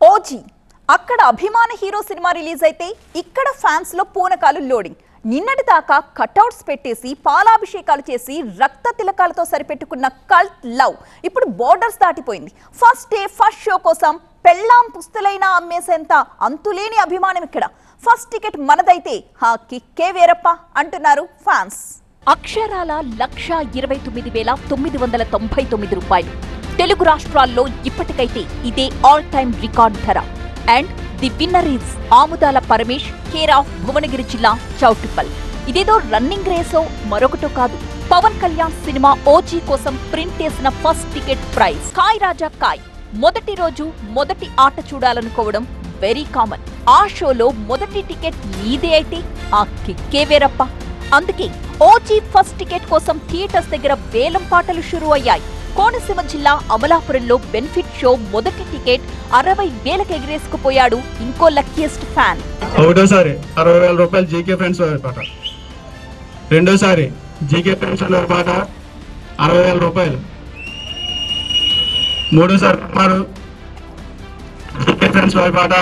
OG అక్కడ అభిమాన hero cinema release అయితే ఇక్కడ ఫ్యాన్స్ లో పూనకాలు లోడింగ్. నిన్నటి దాకా కట్అవుట్స్ పెట్టేసి పాలాభిషేకాలు చేసి రక్త తిలకాలతో సరిపెట్టుకున్న కల్ట్ లవ్ ఇప్పుడు బోర్డర్స్ దాటిపోయింది. ఫస్ట్ డే ఫస్ట్ షో కోసం పెళ్ళాం పుస్తలైనా అమ్మేసేంత అంతులేని అభిమానం ఇక్కడ. ఫస్ట్ టికెట్ మనదైతే హా కిక్కే వేరప్ప అంటున్నారు ఫ్యాన్స్. అక్షరాల 1,29,999 రూపాయలు. తెలుగు రాష్ట్రాల్లో ఇప్పటికైతే ఇదే ఆల్ టైమ్ రికార్డ్ ధర. And the winner is Amudala Paramesh, care of Bhuvanagiri జిల్లా, చౌటుప్పల్. ఇదేదో రన్నింగ్ రేసో మరొకటో కాదు. పవన్ కళ్యాణ్ సినిమా ఓజీ కోసం ప్రింట్ చేసిన ఫస్ట్ టికెట్ ప్రైస్ కాయ్ రాజా కాయ్. మొదటి రోజు మొదటి ఆట చూడాలనుకోవడం వెరీ కామన్. ఆ షోలో మొదటి టికెట్ నీదే అయితే ఆ కిక్కే వేరప్ప. అందుకే ఓజీ ఫస్ట్ టికెట్ కోసం థియేటర్స్ దగ్గర వేలం పాటలు షురూ అయ్యాయి. కోనసీమ జిల్లా అమలాపురంలో బెనిఫిట్ షో మొదటి టికెట్ 60,000కి ఎగిరేసుకుపోయాడు ఇంకో లక్కీయెస్ట్ ఫ్యాన్. ఒకటోసారి 60,000 రూపాయలు జీకే ఫ్రెండ్స్ పాట, రెండోసారి జీకే ఫ్రెండ్స్ పాట 60,000 రూపాయలు, మూడోసారి జీకే ఫ్రెండ్స్ పాట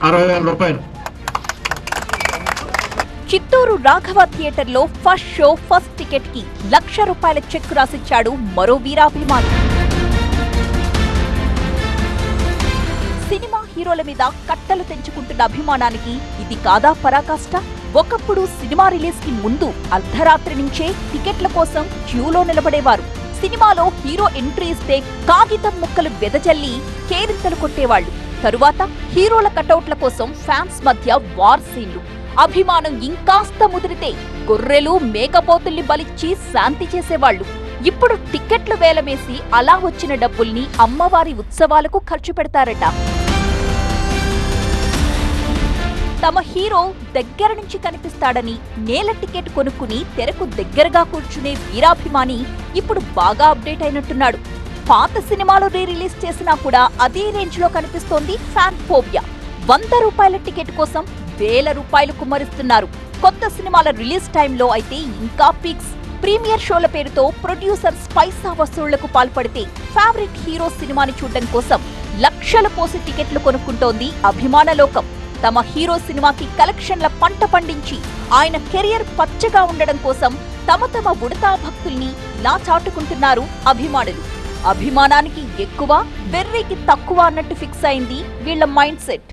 60,000 రూపాయలు. చిత్తూరు రాఘవ థియేటర్లో ఫస్ట్ షో ఫస్ట్ టికెట్ కి ₹1,00,000 చెక్ రాసిచ్చాడు మరో వీరాభిమాని. సినిమా హీరోల మీద కట్టలు తెంచుకుంటున్న అభిమానానికి ఇది కాదా పరాకాష్ట? ఒకప్పుడు సినిమా రిలీజ్ కి ముందు అర్ధరాత్రి నుంచే టికెట్ల కోసం క్యూలో నిలబడేవారు. సినిమాలో హీరో ఎంట్రీ ఇస్తే కాగితం ముక్కలు వెదజల్లి కేరింతలు కొట్టేవాళ్లు. తరువాత హీరోల కటౌట్ల కోసం ఫ్యాన్స్ మధ్య వార్ సీన్లు. అభిమానం ఇంకాస్త ముదిరితే గొర్రెలు మేకపోతుల్ని బలిచ్చి శాంతి చేసేవాళ్లు. ఇప్పుడు టికెట్లు వేలమేసి అలా వచ్చిన డబ్బుల్ని అమ్మవారి ఉత్సవాలకు ఖర్చు పెడతారట. తమ హీరో దగ్గర నుంచి కనిపిస్తాడని నేల టికెట్ కొనుక్కుని తెరకు దగ్గరగా కూర్చునే వీరాభిమాని ఇప్పుడు బాగా అప్డేట్ అయినట్టున్నాడు. పాత సినిమాలు రిలీజ్ చేసినా కూడా అదే రేంజ్ లో కనిపిస్తోంది ఫ్యాన్ ఫోబియా. ₹100 టికెట్ కోసం ₹1,000 కుమ్మరిస్తున్నారు. కొత్త సినిమాల రిలీజ్ టైంలో అయితే ఇంకా పీక్స్. ప్రీమియర్ షోల పేరుతో ప్రొడ్యూసర్స్ పైసా వసూళ్లకు పాల్పడితే ఫేవరెట్ హీరో సినిమాని చూడడం కోసం లక్షలు పోసి టికెట్లు కొనుక్కుంటోంది అభిమాన లోకం. తమ హీరో సినిమాకి కలెక్షన్ల పంట పండించి ఆయన కెరియర్ పచ్చగా ఉండడం కోసం తమ ఉడతా భక్తుల్ని ఇలా చాటుకుంటున్నారు అభిమానులు. అభిమానానికి ఎక్కువ, వెర్రికి తక్కువ అన్నట్టు ఫిక్స్ అయింది వీళ్ల మైండ్ సెట్.